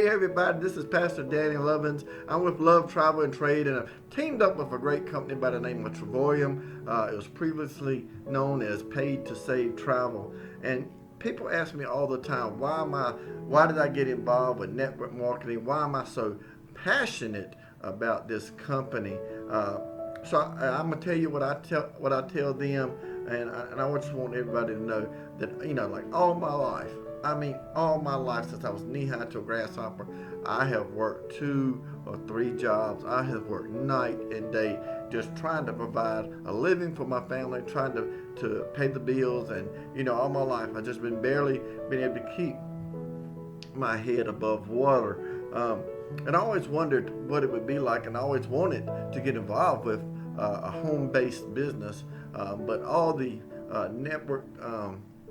Hey everybody, this is Pastor Danny Lovins. I'm with Love Travel and Trade, and I've teamed up with a great company by the name of Travorium. It was previously known as Paid to Save Travel. And people ask me all the time, why did I get involved with network marketing? Why am I so passionate about this company? I'm gonna tell you what I tell them, and I just want everybody to know that like all my life. I mean, all my life since I was knee high to a grasshopper, I have worked 2 or 3 jobs. I have worked night and day, just trying to provide a living for my family, trying to pay the bills, and all my life I just barely been able to keep my head above water. And I always wondered what it would be like, and I always wanted to get involved with a home-based business, but all the network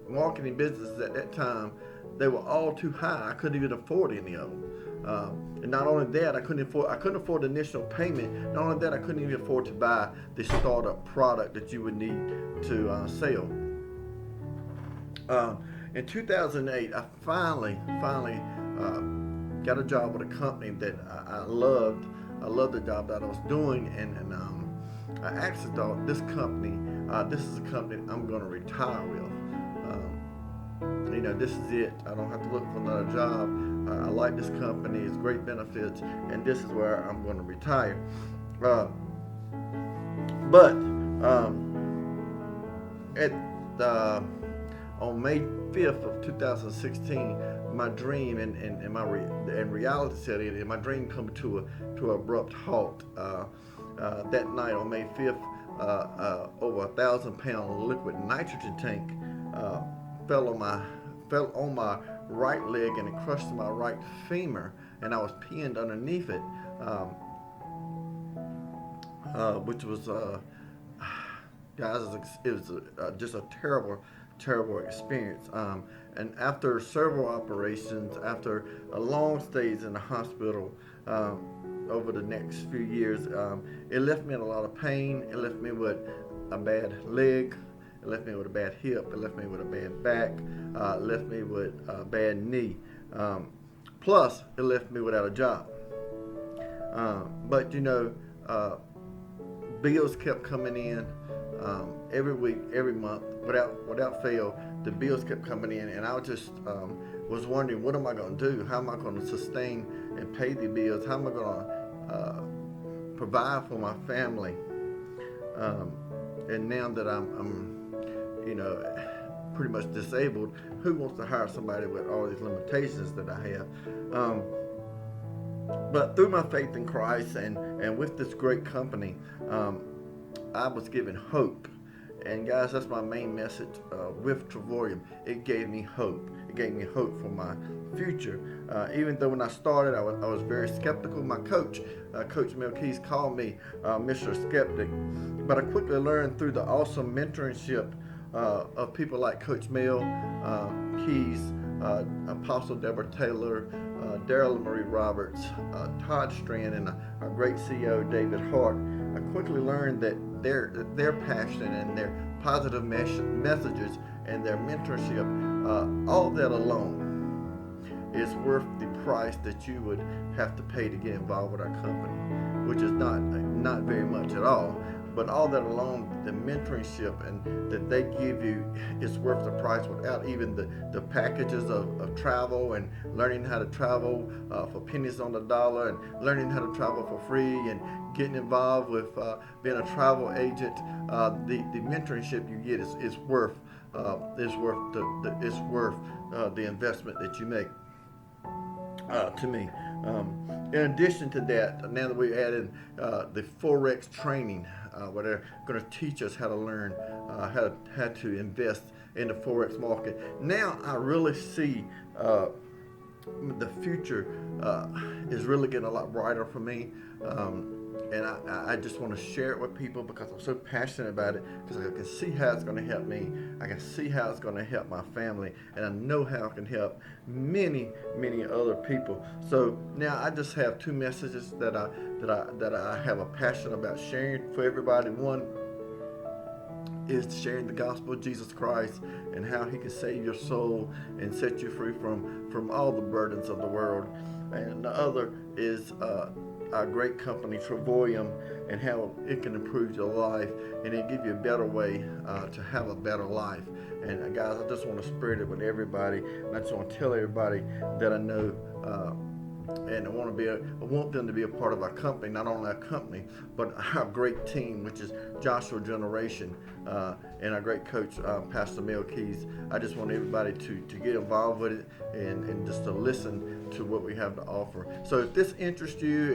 marketing businesses at that time, they were all too high. I couldn't even afford any of them. And not only that, I couldn't afford the initial payment. Not only that, I couldn't even afford to buy the startup product that you would need to sell. In 2008, I finally got a job with a company that I loved. I loved the job that I was doing, and I actually thought this is a company I'm going to retire with. This is it. I don't have to look for another job. I like this company. It's great benefits, and this is where I'm going to retire. But at on May 5th of 2016, my dream and reality set in, and my dream come to an abrupt halt. That night on May 5th, over 1,000-pound liquid nitrogen tank fell on my right leg, and it crushed my right femur, and I was pinned underneath it, which was guys, it was just a terrible experience. And after several operations, after a long stays in the hospital, over the next few years, it left me in a lot of pain. It left me with a bad leg. It left me with a bad hip. It left me with a bad back. It left me with a bad knee. Plus, it left me without a job. But bills kept coming in every week, every month, without fail. The bills kept coming in, and I just was wondering, what am I going to do? How am I going to sustain and pay the bills? How am I going to provide for my family? And now that I'm pretty much disabled, who wants to hire somebody with all these limitations that I have? But through my faith in Christ and with this great company, I was given hope. And guys, that's my main message with Travorium. It gave me hope. It gave me hope for my future. Even though when I started, I was very skeptical. My coach, Coach Mel Keys, called me Mr. Skeptic. But I quickly learned through the awesome mentorship of people like Coach Mel Keys, Apostle Deborah Taylor, Daryl Marie Roberts, Todd Strand, and our great CEO David Hart. I quickly learned that their passion and their positive messages and their mentorship, all that alone is worth the price that you would have to pay to get involved with our company, which is not very much at all. But all that alone, the mentorship and that they give you is worth the price without even the packages of travel and learning how to travel for pennies on the dollar, and learning how to travel for free, and getting involved with being a travel agent. The mentorship you get is worth the investment that you make. To me. In addition to that, now that we added the Forex training, where they're going to teach us how to learn how to invest in the Forex market. Now I really see the future is really getting a lot brighter for me. And I just want to share it with people because I'm so passionate about it, because I can see how it's going to help me. I can see how it's going to help my family, and I know how it can help many other people. So now I just have 2 messages that I have a passion about sharing for everybody. One is sharing the gospel of Jesus Christ and how he can save your soul and set you free from all the burdens of the world. and the other is our great company Travorium, and how it can improve your life and it give you a better way to have a better life. And guys, I just want to spread it with everybody, and I just want to tell everybody that I know. And I want them to be a part of our company, not only our company, but our great team, which is Joshua Generation, and our great coach, Pastor Mel Keys. I just want everybody to get involved with it and just to listen to what we have to offer. So if this interests you,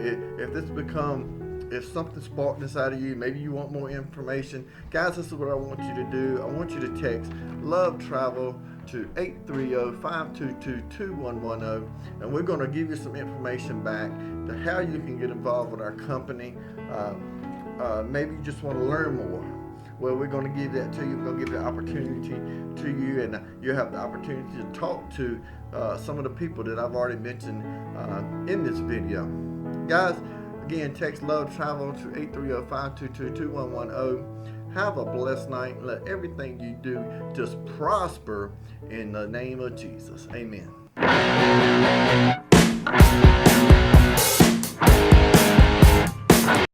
if something sparked inside of you, maybe you want more information, guys, this is what I want you to do. I want you to text Love Travel to 830-522-2110, and we're going to give you some information back to how you can get involved with our company. Maybe you just want to learn more. Well, we're going to give that to you. We're going to give the opportunity to you, and you have the opportunity to talk to some of the people that I've already mentioned in this video. Guys, again, text Love Travel to 830-522-2110. Have a blessed night. Let everything you do just prosper in the name of Jesus. Amen.